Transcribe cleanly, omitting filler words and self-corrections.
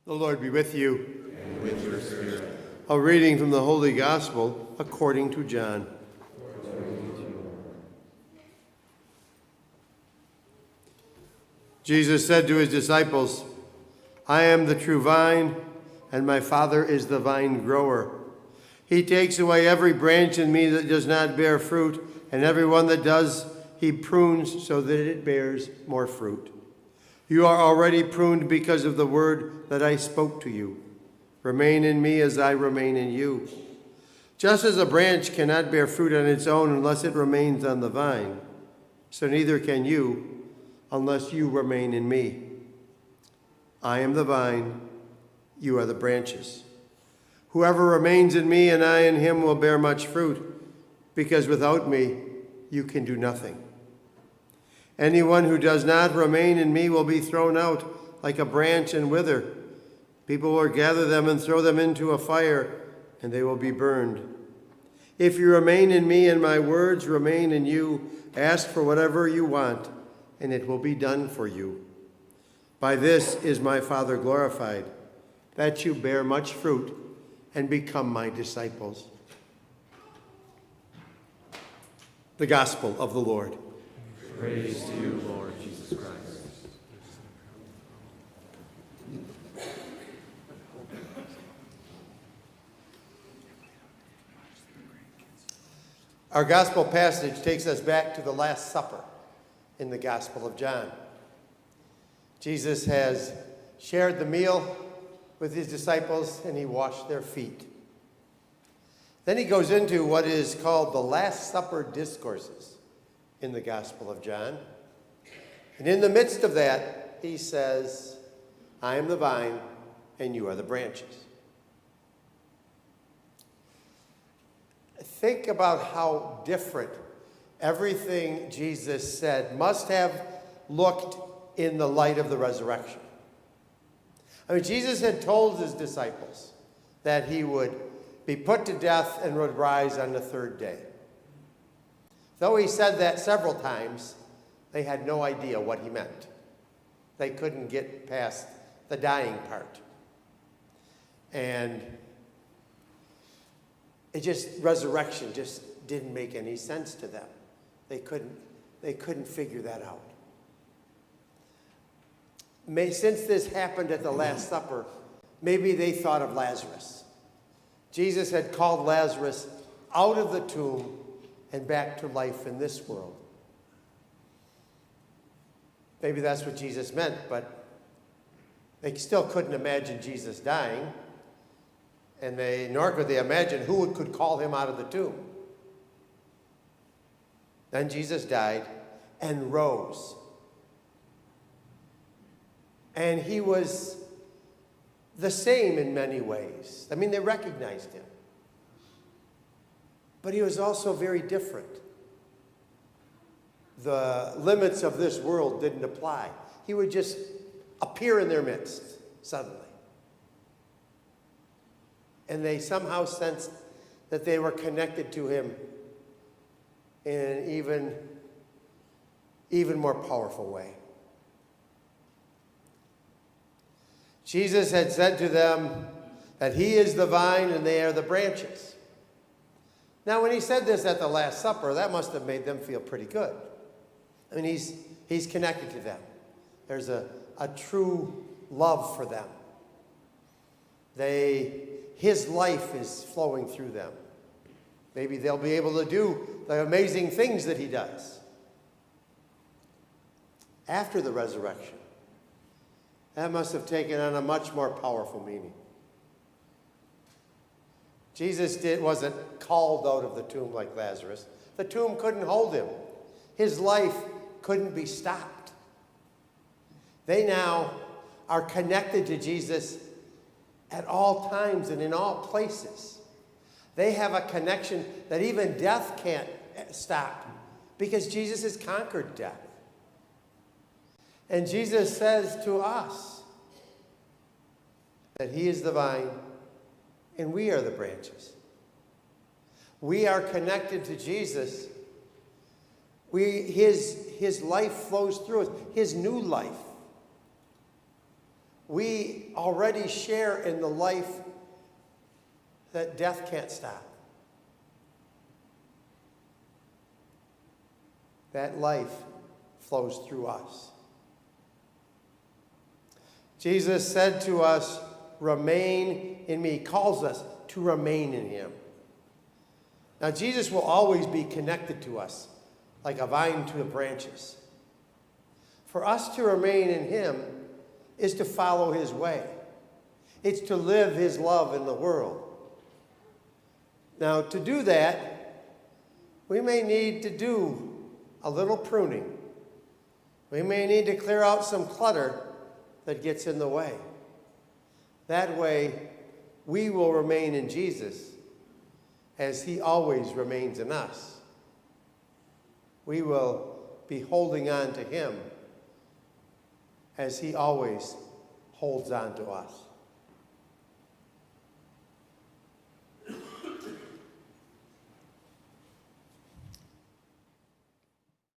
The Lord be with you. And with your spirit. A reading from the Holy Gospel according to John. Jesus said to his disciples, I am the true vine, and my Father is the vine grower. He takes away every branch in me that does not bear fruit, and every one that does, he prunes so that it bears more fruit. You are already pruned because of the word that I spoke to you. Remain in me as I remain in you. Just as a branch cannot bear fruit on its own unless it remains on the vine, so neither can you unless you remain in me. I am the vine, you are the branches. Whoever remains in me and I in him will bear much fruit, because without me you can do nothing. Anyone who does not remain in me will be thrown out like a branch and wither. People will gather them and throw them into a fire, and they will be burned. If you remain in me and my words remain in you, ask for whatever you want, and it will be done for you. By this is my Father glorified, that you bear much fruit and become my disciples. The Gospel of the Lord. Praise to you, Lord Jesus Christ. Our gospel passage takes us back to the Last Supper in the Gospel of John. Jesus has shared the meal with his disciples, and he washed their feet. Then he goes into what is called the Last Supper discourses in the Gospel of John. And in the midst of that, he says, I am the vine, and you are the branches. Think about how different everything Jesus said must have looked in the light of the resurrection. I mean, Jesus had told his disciples that he would be put to death and would rise on the third day. Though he said that several times, they had no idea what he meant. They couldn't get past the dying part. And resurrection just didn't make any sense to them. They couldn't figure that out. Since this happened at the Last Supper, maybe they thought of Lazarus. Jesus had called Lazarus out of the tomb and back to life in this world. Maybe that's what Jesus meant, but they still couldn't imagine Jesus dying, and nor could they imagine who could call him out of the tomb. Then Jesus died and rose. And he was the same in many ways. I mean, they recognized him. But he was also very different. The limits of this world didn't apply. He would just appear in their midst suddenly. And they somehow sensed that they were connected to him in an even more powerful way. Jesus had said to them that he is the vine and they are the branches. Now, when he said this at the Last Supper, that must have made them feel pretty good. I mean, he's connected to them. There's a true love for them. His life is flowing through them. Maybe they'll be able to do the amazing things that he does. After the resurrection, that must have taken on a much more powerful meaning. Jesus wasn't called out of the tomb like Lazarus. The tomb couldn't hold him. His life couldn't be stopped. They now are connected to Jesus at all times and in all places. They have a connection that even death can't stop because Jesus has conquered death. And Jesus says to us that he is the vine and we are the branches. We are connected to Jesus. His life flows through us, his new life. we already share in the life that death can't stop. That life flows through us. Jesus said to us, remain in me. He calls us to remain in him. Now, Jesus will always be connected to us, like a vine to the branches. For us to remain in him is to follow his way. It's to live his love in the world. Now, to do that, we may need to do a little pruning. We may need to clear out some clutter that gets in the way. That way, we will remain in Jesus as he always remains in us. We will be holding on to him as he always holds on to us.